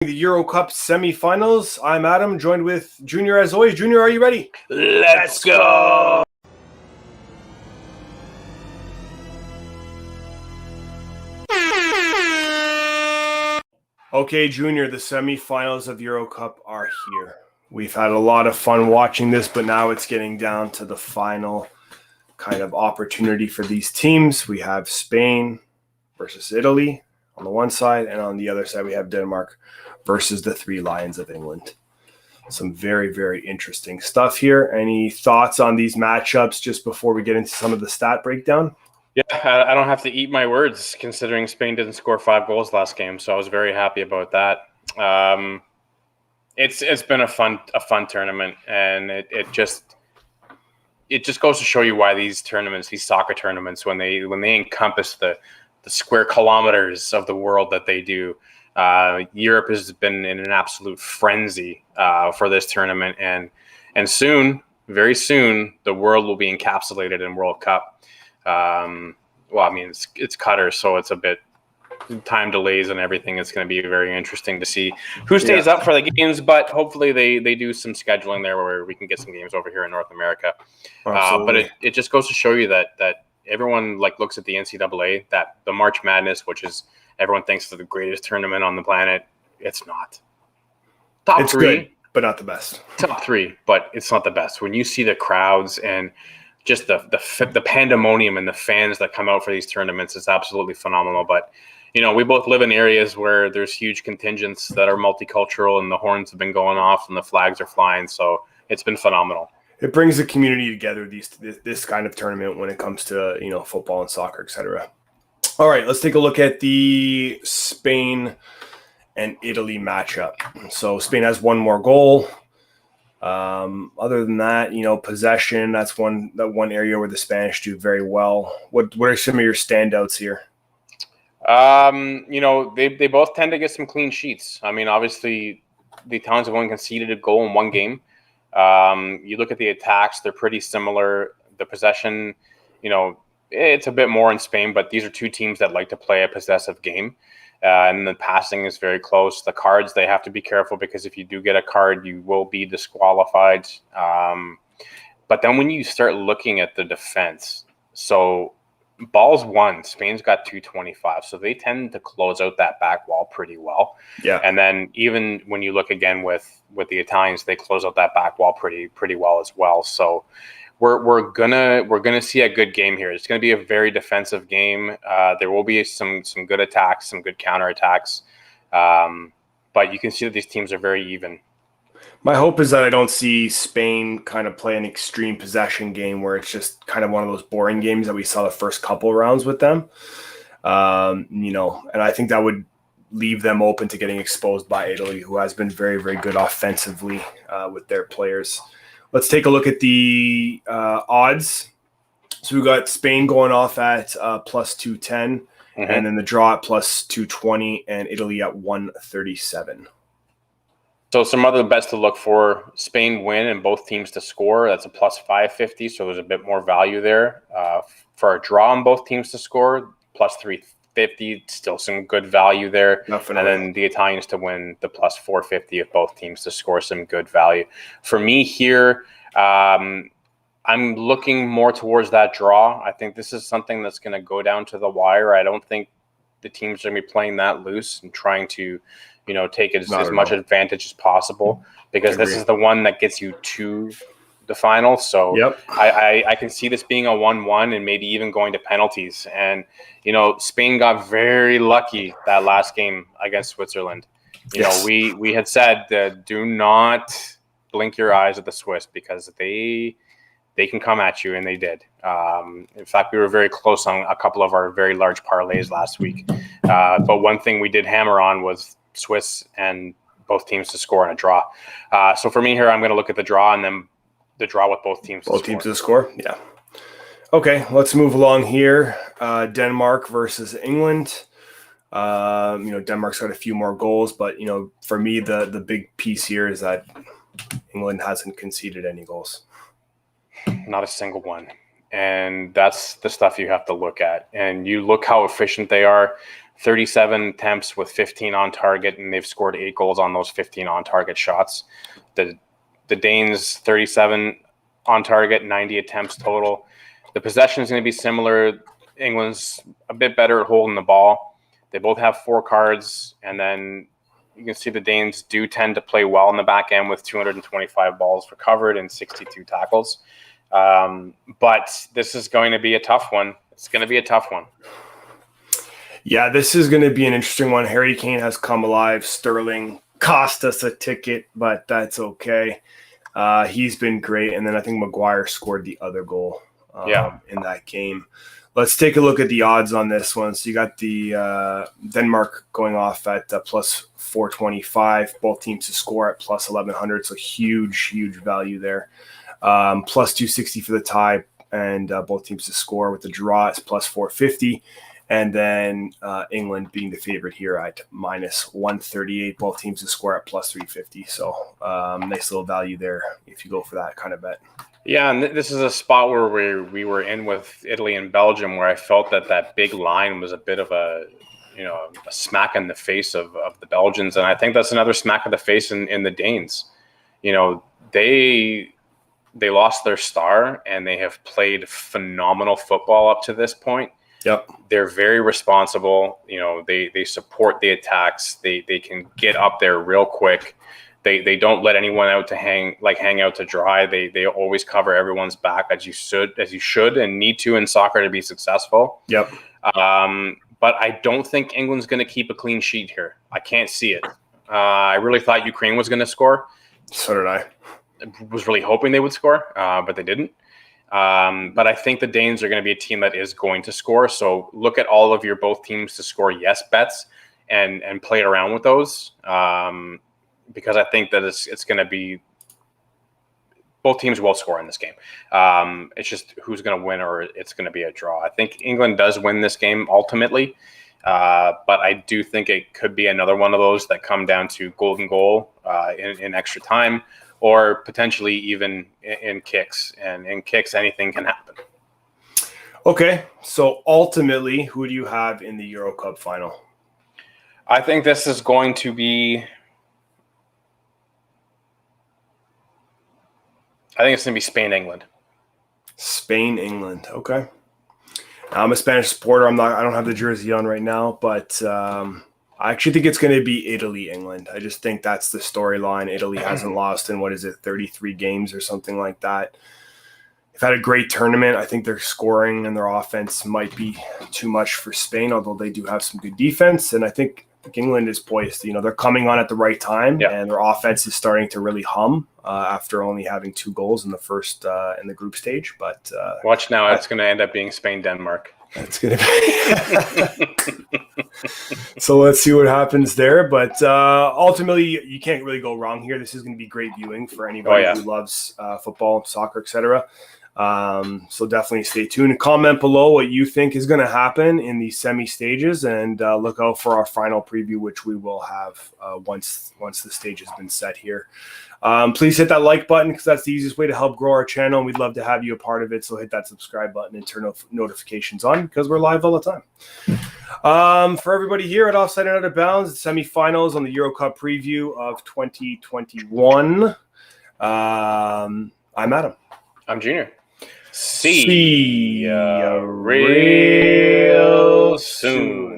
The Euro Cup semifinals. I'm Adam, joined with Junior as always. Junior, are you ready? Let's go! Okay, Junior, the semifinals of Euro Cup are here. We've had a lot of fun watching this, but now it's getting down to the final kind of opportunity for these teams. We have Spain versus Italy on the one side, and on the other side we have Denmark versus the Three Lions of England. Some very, very interesting stuff here. Any thoughts on these matchups just before we get into some of the stat breakdown? Yeah, I don't have to eat my words considering Spain didn't score 5 goals last game, so I was very happy about that. It's been a fun tournament, and it just goes to show you why these tournaments, these soccer tournaments, when they encompass the square kilometers of the world that they do. Europe has been in an absolute frenzy for this tournament, and soon, very soon, the world will be encapsulated in World Cup. Well, I mean, it's Qatar, so it's a bit time delays and everything. It's going to be very interesting to see who stays up for the games, but hopefully they do some scheduling there where we can get some games over here in North America. But it just goes to show you that everyone looks at the NCAA, that the March Madness, which is everyone thinks is the greatest tournament on the planet. It's not. It's three, good, but not the best. Top 3, but it's not the best. When you see the crowds and just the pandemonium and the fans that come out for these tournaments, it's absolutely phenomenal. But we both live in areas where there's huge contingents that are multicultural, and the horns have been going off and the flags are flying. So it's been phenomenal. It brings the community together, this kind of tournament, when it comes to football and soccer, etc. All right, let's take a look at the Spain and Italy matchup. So Spain has one more goal. Other than that, possession, that's one area where the Spanish do very well. What are some of your standouts here? They both tend to get some clean sheets. I mean, obviously, the Italians have only conceded a goal in one game. You look at the attacks; they're pretty similar. The possession, it's a bit more in Spain, but these are two teams that like to play a possessive game. And the passing is very close. The cards, they have to be careful, because if you do get a card, you will be disqualified. But then when you start looking at the defense, so balls won, Spain's got 225. So they tend to close out that back wall pretty well. Yeah. And then even when you look again with the Italians, they close out that back wall pretty well as well. So we're gonna see a good game here. It's gonna be a very defensive game. There will be some good attacks, some good counterattacks, but you can see that these teams are very even. My hope is that I don't see Spain kind of play an extreme possession game where it's just kind of one of those boring games that we saw the first couple rounds with them. And I think that would leave them open to getting exposed by Italy, who has been very, very good offensively with their players. Let's take a look at the odds. So we got Spain going off at plus 210, and then the draw at plus 220, and Italy at 137. So some other bets to look for: Spain win and both teams to score. That's a plus 550. So there's a bit more value there. For a draw on both teams to score, plus 350. Still some good value there. Definitely. And then the Italians to win, the plus 450 of both teams to score, some good value. For me here, I'm looking more towards that draw. I think this is something that's going to go down to the wire. I don't think the teams are going to be playing that loose and trying to take as much advantage as possible, because this is the one that gets you to the final. So yep. I can see this being a 1-1 and maybe even going to penalties. And, Spain got very lucky that last game against Switzerland. We had said that do not blink your eyes at the Swiss, because they can come at you, and they did. In fact, we were very close on a couple of our very large parlays last week. But one thing we did hammer on was Swiss and both teams to score in a draw. So for me here, I'm going to look at the draw, and then the draw with both teams to score. Yeah. Okay, let's move along here. Denmark versus England. Denmark's got a few more goals, but for me, the big piece here is that England hasn't conceded any goals. Not a single one. And that's the stuff you have to look at. And you look how efficient they are. 37 attempts with 15 on target, and they've scored 8 goals on those 15 on target shots. The Danes, 37 on target, 90 attempts total. The possession is going to be similar. England's a bit better at holding the ball. They both have 4 cards, and then you can see the Danes do tend to play well in the back end with 225 balls recovered and 62 tackles. But this is going to be a tough one. It's going to be a tough one. Yeah, this is going to be an interesting one. Harry Kane has come alive. Sterling cost us a ticket, but that's okay. He's been great. And then I think Maguire scored the other goal in that game. Let's take a look at the odds on this one. So you got the Denmark going off at plus 425. Both teams to score at plus 1,100. So huge value there. Plus 260 for the tie, and both teams to score. With the draw, it's plus 450. And then England being the favorite here at minus 138. Both teams to score at plus 350. So nice little value there if you go for that kind of bet. Yeah, and this is a spot where we were in with Italy and Belgium, where I felt that big line was a bit of a smack in the face of the Belgians. And I think that's another smack in the face in the Danes. They lost their star, and they have played phenomenal football up to this point. Yep. They're very responsible. They support the attacks. They can get up there real quick. They don't let anyone out to hang out to dry. They always cover everyone's back as you should and need to in soccer to be successful. Yep. But I don't think England's going to keep a clean sheet here. I can't see it. I really thought Ukraine was going to score. So did I. Was really hoping they would score, but they didn't. But I think the Danes are going to be a team that is going to score. So look at all of your both teams to score yes bets and play around with those, because I think that it's going to be both teams will score in this game. It's just who's going to win, or it's going to be a draw. I think England does win this game ultimately, but I do think it could be another one of those that come down to golden goal in extra time, or potentially even in kicks. And in kicks, anything can happen. Okay, so ultimately, who do you have in the Euro Cup final? I think this is going to be... I think it's going to be Spain-England. Spain-England, okay. I'm a Spanish supporter. I don't have the jersey on right now, but I actually think it's going to be Italy-England. I just think that's the storyline. Italy hasn't lost in, 33 games or something like that. They've had a great tournament. I think their scoring and their offense might be too much for Spain, although they do have some good defense. And I think England is poised. They're coming on at the right time, and their offense is starting to really hum after only having 2 goals in the first in the group stage. But watch now, it's going to end up being Spain-Denmark. It's going to be. So let's see what happens there. But ultimately, you can't really go wrong here. This is going to be great viewing for anybody who loves football, soccer, etc. So definitely stay tuned and comment below what you think is going to happen in the semi stages, and look out for our final preview, which we will have once the stage has been set here. Please hit that like button, because that's the easiest way to help grow our channel, and we'd love to have you a part of it. So hit that subscribe button and turn notifications on, because we're live all the time. For everybody here at Offside and Out of Bounds, the semifinals on the Euro Cup preview of 2021. I'm Adam. I'm Junior. See ya real soon.